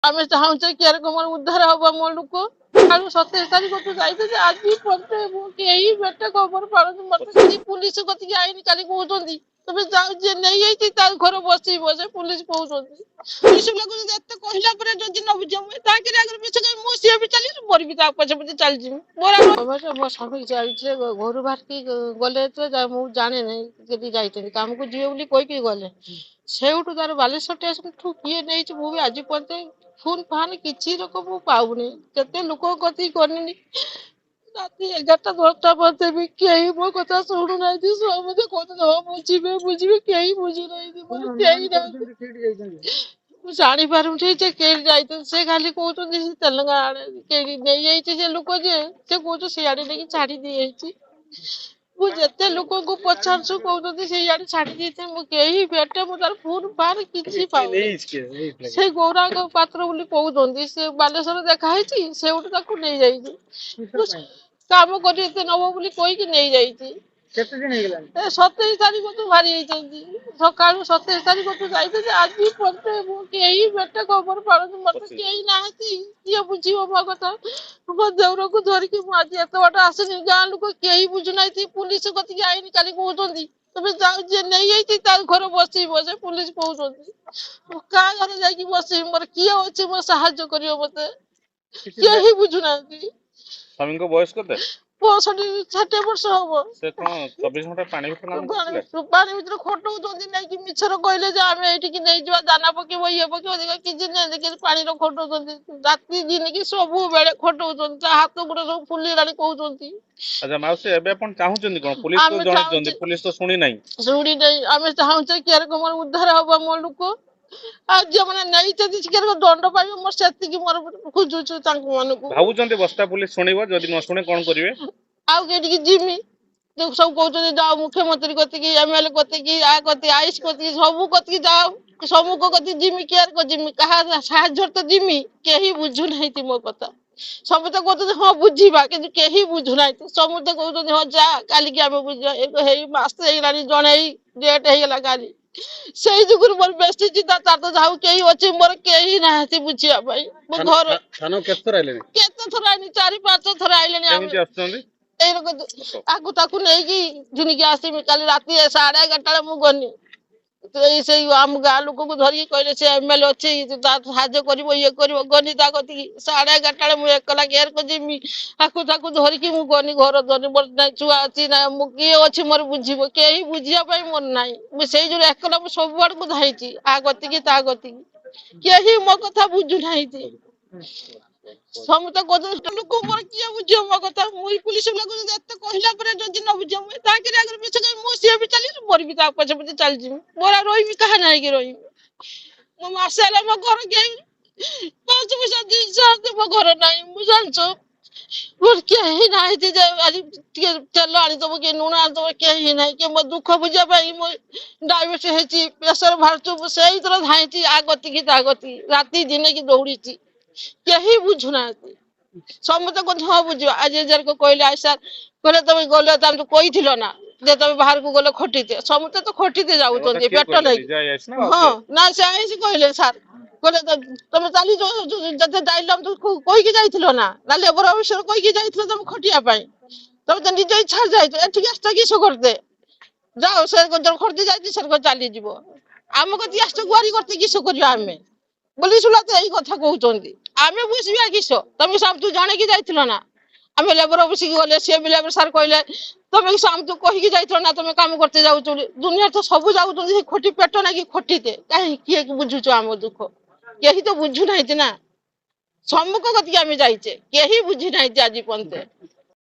ଆମେ ଚାହୁଁଛେ କିଏ କମର ଉଦ୍ଧାର ହବ ମୋ ଲୋକ କାରଣ 27 ତାରିଖ ଯାଇତେ ଯେ ଆଜି ପର୍ଯ୍ୟନ୍ତ ମୁଁ କେହି ବେଟେ ଖବର ପାଉନି ମତେ ଖାଲି ପୁଲିସ କତିକି ଆଇନି କାଲି କହୁଛନ୍ତି ତମେ ଯାଉ ଯିଏ ନେଇଯାଇଛି ତା ଘର ବସିବ ସେ ପୁଲିସ କହୁଛନ୍ତି ପୁଲିସ ଲୋକ ଏତେ କହିଲା ପରେ ଯଦି ନ ବୁଝିବ ମୁଁ ତାଙ୍କରି ଆଗରେ ମିଛ କହି ମୁଁ ସିଏ ବି ଚାଲିଛି ମୋର ବି ତା ପଛେ ପଛେ ଚାଲିଛି ମୋର ଅବଶ୍ୟ ମୋ ସ୍ୱାମୀ ଯାଇଥିଲେ ଘରୁ ବାହାରିକି ଗଲେ ତ ମୁଁ ଜାଣେ ନାହିଁ ଯଦି ଯାଇଛନ୍ତି କାମକୁ ଯିବେ ବୋଲି କହିକି ଗଲେ ସେଇଠୁ ତାର ବାଲେଶ୍ୱର ଷ୍ଟେସନଠୁ କିଏ ନେଇଛି ମୁଁ ବି ଆଜି ପର୍ଯ୍ୟନ୍ତ ଫୋନ ଫାନ କିଛି ରକମ ମୁଁ ପାଉନି କେତେ ଲୋକଙ୍କ କତିକି କରିନି ରାତି 11ଟା 10ଟା ପର୍ଯ୍ୟନ୍ତ ବି କେହି ମୋ କଥା ଶୁଣୁନାହାନ୍ତି ସମସ୍ତେ କହୁଛନ୍ତି ହଁ ବୁଝିବେ କେହି ବୁଝୁନାହାନ୍ତି ମୋର କେହି ନାହାନ୍ତି ମୁଁ ଜାଣିପାରୁନି ଯେ କେହି ଯାଇଛନ୍ତି ସେ ଖାଲି କହୁଛନ୍ତି ସେ ତେଲେଙ୍ଗାନା କେହି ନେଇଯାଇଛି ସେ ଲୋକ ଯେ ସେ କହୁଛୁ ସିଆଡେ ନେଇକି ଛାଡି ଦେଇଯାଇଛି ମୁଁ ଯେତେ ଲୋକଙ୍କୁ ପଚାରୁଛୁ କହୁଛନ୍ତି ସେଇଆଡେ ଛାଡି ଦେଇଥାଏ ମୁଁ କେହି ଭେଟେ ମୁଁ ତାର ଫୋନ ଫାନ କିଛି ପାଉନି ସେ ଗୌରାଙ୍ଗ ପାତ୍ର ବୋଲି କହୁଛନ୍ତି ସେ ବାଲେଶ୍ୱର ଦେଖା ହେଇଛି ସେଇଠୁ ତାକୁ ନେଇଯାଇଛି କାମ କରି ଏତେ ନବ ବୋଲି କହିକି ନେଇଯାଇଛି କେତେ ଦିନ ହେଇଗଲାଣି? 27 ତାରିଖଠୁ ବାହାରି ଯାଇଛନ୍ତି ସକାଳୁ 27 ତାରିଖଠୁ ଯାଇଛନ୍ତି ଆଜି ପର୍ଯ୍ୟନ୍ତ ମୁଁ କେହି ବେଟେ ଖବର ପାଉନି ମତେ କେହି ନାହାନ୍ତି କିଏ ବୁଝିବ ମୋ କଥା ମୋ ଦେଉରକୁ ଧରିକି ମୁଁ ଆଜି ଏତେ ବାଟ ଆସିନି ଗାଁ ଲୋକ କେହି ବୁଝୁନାହାନ୍ତି ପୁଲିସ କତିକି ଆଇନି କାଲି କହୁଛନ୍ତି ତମେ ଯାଉ ଯିଏ ନେଇଯାଇଛି ତା ଘର ବସିବ ସେ ପୁଲିସ କହୁଛନ୍ତି ମୁଁ କାହା ଘରେ ଯାଇକି ବସିବି ମୋର କିଏ ଅଛି ମୋ ସାହାଯ୍ୟ କରିବ ମତେ କେହି ବୁଝୁନାହାନ୍ତି ସ୍ୱାମୀଙ୍କ ବୟସ କେତେ? 65 ବର୍ଷ ହବ ସେ କଣ 24 ଘଣ୍ଟା ପାଣି ଭିତରେ କାମ କରୁଥିଲେ? ପାଣି ଭିତରେ ଖଟଉଛନ୍ତି ନେଇକି ମିଛର କହିଲେ ଯେ ଆମେ ଏଇଠିକି ନେଇଯିବା ଦାନା ପକେଇବ ଇଏ ପକେଇବ କିଛି ନାହିଁ ପାଣିର ଖଟଉଛନ୍ତି ରାତି ଦିନିକି ସବୁବେଳେ ଖଟଉଛନ୍ତି ତା ହାତ ଗୋଡ ସବୁ ଫୁଲିଗଲାଣି କହୁଛନ୍ତି ଆଚ୍ଛା ମାଉସୀ ଏବେ ଆପଣ ଚାହୁଁଛନ୍ତି କଣ? ପୁଲିସ ତ ଆମେ ଜଣେଇଛନ୍ତି ଚାହୁଁଛେ ପୁଲିସ ତ ଶୁଣି ନାହିଁ ଶୁଣି ନାହିଁ ଆମେ ଚାହୁଁଛେ କିଏ କମର ଉଦ୍ଧାର ହବ ମୋ ଲୋକ ଆଉ ଯେଉଁମାନେ ନେଇଛନ୍ତି କିଏ ଦଣ୍ଡ ପାଇବ ମୋର ସେତିକି ମୋର ଖୋଜୁଛୁ ତାଙ୍କ ମାନଙ୍କୁ ଭାବୁଛନ୍ତି ବସ୍ତା ପୁଲିସ ଶୁଣିବ ଯଦି ନ ଶୁଣେ କଣ କରିବେ? ଆଉ କେଠିକି ଯିମି ସବୁ କହୁଛନ୍ତି ଯାଅ ମୁଖ୍ୟମନ୍ତ୍ରୀ କତିକି MLA କତିକି ଆଇସ କତିକି ସବୁ କତିକି ଯାଅ ସମୁଖ କତିକି ଯିମି କିଆର ଯିମି କାହା ସାହାଯ୍ୟରେ ତ ଯିମି କେହି ବୁଝୁନାହାନ୍ତି ମୋ କଥା ସମସ୍ତେ କହୁଛନ୍ତି ହଁ ବୁଝିବା କିନ୍ତୁ କେହି ବୁଝୁନାହାନ୍ତି ସମସ୍ତେ କହୁଛନ୍ତି ହଁ ଯା କାଲିକି ଆମେ ବୁଝିବା ହେଇ ମାସ ହେଇଗଲାଣି ଜଣେଇ ଡେଟ ହେଇଗଲା କାଲି ସେଇ ଯୁଗରୁ ମୋର ବେଶୀ ଚିନ୍ତା ତାର ତ ଯାଉ କେହି ଅଛି ମୋର କେହି ନାହାନ୍ତି ବୁଝିବା ପାଇଁ ମୋ ଘର କେତେ ଥର ଆଇନି 4-5 ଥର ଆଇଲେଣି ଆମେ କେମିତି ଆସୁଛନ୍ତି? ଆକୁ ତାକୁ ନେଇକି ଝୁଣିକି ଆସିବି କାଲି ରାତି 11:30 ବେଳେ ମୁଁ ଗନି ସେଇ ଆମ ଗାଁ ଲୋକଙ୍କୁ ଧରିକି କହିଲେ ସେ MLA ଅଛି ତା ସାହାଯ୍ୟ କରିବ ଇଏ କରିବ ଗନି ତା କତିକି 11:30 ବେଳେ ମୁଁ ଏକଲା ଗେରକୁ ଯିମି ତାକୁ ଧରିକି ମୁଁ ଗନି ଘର ଧରି ମୋର ନାଇଁ ଛୁଆ ଅଛି ନା ମୁଁ କିଏ ଅଛି ମୋର ବୁଝିବ କେହି ବୁଝିବା ପାଇଁ ମୋର ନାହିଁ ମୁଁ ସେଇ ଯୋଉ ଏକଲା ମୁଁ ସବୁ ଆଡକୁ ଧାଇଛି ଆ ଗତିକି ତା ଗତିକି କେହି ମୋ କଥା ବୁଝୁନାହାନ୍ତି ସମସ୍ତେ କହୁଛନ୍ତି ଲୋକ ମୋର କିଏ ବୁଝିବ ମୋ କଥା ମୁଁ ପୁଲିସ ଲୋକ ଏତେ କହିଲା ପରେ ଯଦି ନ ବୁଝିବ ମୁଁ ତାଙ୍କରି ଆଗରେ ମିଛ କହି ମୁଁ ସିଏ ବି ଚାଲିଛି ମୋର ବି ତା ପଛେ ପଛେ ଚାଲିଛି ମୋର ଆଉ ରହିବି କାହା ନାଇକି ରହିବି ମୋ ମାସେ ହେଲା ମୋ ଘର କେହି 5 ପଇସା ଜିନିଷ ମୋ ଘର ନାହିଁ ମୁଁ ଜାଣିଛ ମୋର କେହି ନାହାନ୍ତି ଯେ ଆଜି ଟିକେ ତେଲ ଆଣିଦବ କି ଲୁଣ ଆଣିଦବ କେହି ନାହିଁ କି ମୋ ଦୁଃଖ ବୁଝିବା ପାଇଁ ମୋ ଡାଇବେଟିସ ହେଇଛି ପ୍ରେସର ବାହାରୁଛୁ ମୁଁ ସେଇଥିରେ ଧାଇଁଛି ଆ ଗତିକି ତା ଗତିକି ରାତି ଦିନେ କି ଦୌଡିଛି କେହି ବୁଝୁନାହାନ୍ତି ସମସ୍ତେ କହୁଛନ୍ତି ହଁ ବୁଝିବା ଆଜି ଯାକ କହିଲେ ଆଇସା କହିଲେ ତମେ ଗଲେ ତମେ କହିଥିଲ ନା ଯେ ତମେ ବାହାରକୁ ଗଲେ ଖଟିତେ ସମସ୍ତେ ତ ଖଟିତେ ଯାଉଛନ୍ତି ପେଟ ନେଇକି ହଁ ନା ସେ ଆଇସି କହିଲେ ସାର୍ କହିଲେ ତମେ ଚାଲିଛ ଯେତେ ଯାଇଲ କହିକି ଯାଇଥିଲ ନା ଲେବର ଅଫିସର କହିକି ଯାଇଥିଲ ତମେ ଖଟିବା ପାଇଁ ତମେ ତ ନିଜ ଇଚ୍ଛାରେ ଯାଇଛ ଏଠିକି ଆସିଛ କିସ କରତେ ଯାଅ ସେ ଖଟି ଯାଇଛି ସେ ଚାଲିଯିବ ଆମ କତିକି ଆସିଛ ଗୁହାରି କରତେ କିସ କରିବା ଆମେ ବୋଲି ଶୁଣିଲା ତ ଏଇ କଥା କହୁଛନ୍ତି ଆମେ ବୁଝିବା କିସ ତମେ ସବୁ ଜଣେଇକି ଯାଇଥିଲ ନା ଆମେ ଲେବର ଅଫିସକି ଗଲେ ସିଏ ବି ଲେବର ସାର୍ କହିଲେ ତମେ ଆମକୁ କହିକି ଯାଇଥିଲ ନା ତମେ କାମ କରତେ ଯାଉଛ ବୋଲି ଦୁନିଆରେ ତ ସବୁ ଯାଉଛନ୍ତି ସେ ଖଟି ପେଟ ନାକି ଖଟିତେ କାହିଁ କିଏ ବୁଝୁଛ ଆମ ଦୁଃଖ କେହି ତ ବୁଝୁନାହାନ୍ତି ନା ସମ୍ମୁଖ କତିକି ଆମେ ଯାଇଛେ କେହି ବୁଝିନାହାନ୍ତି ଆଜି ପର୍ଯ୍ୟନ୍ତ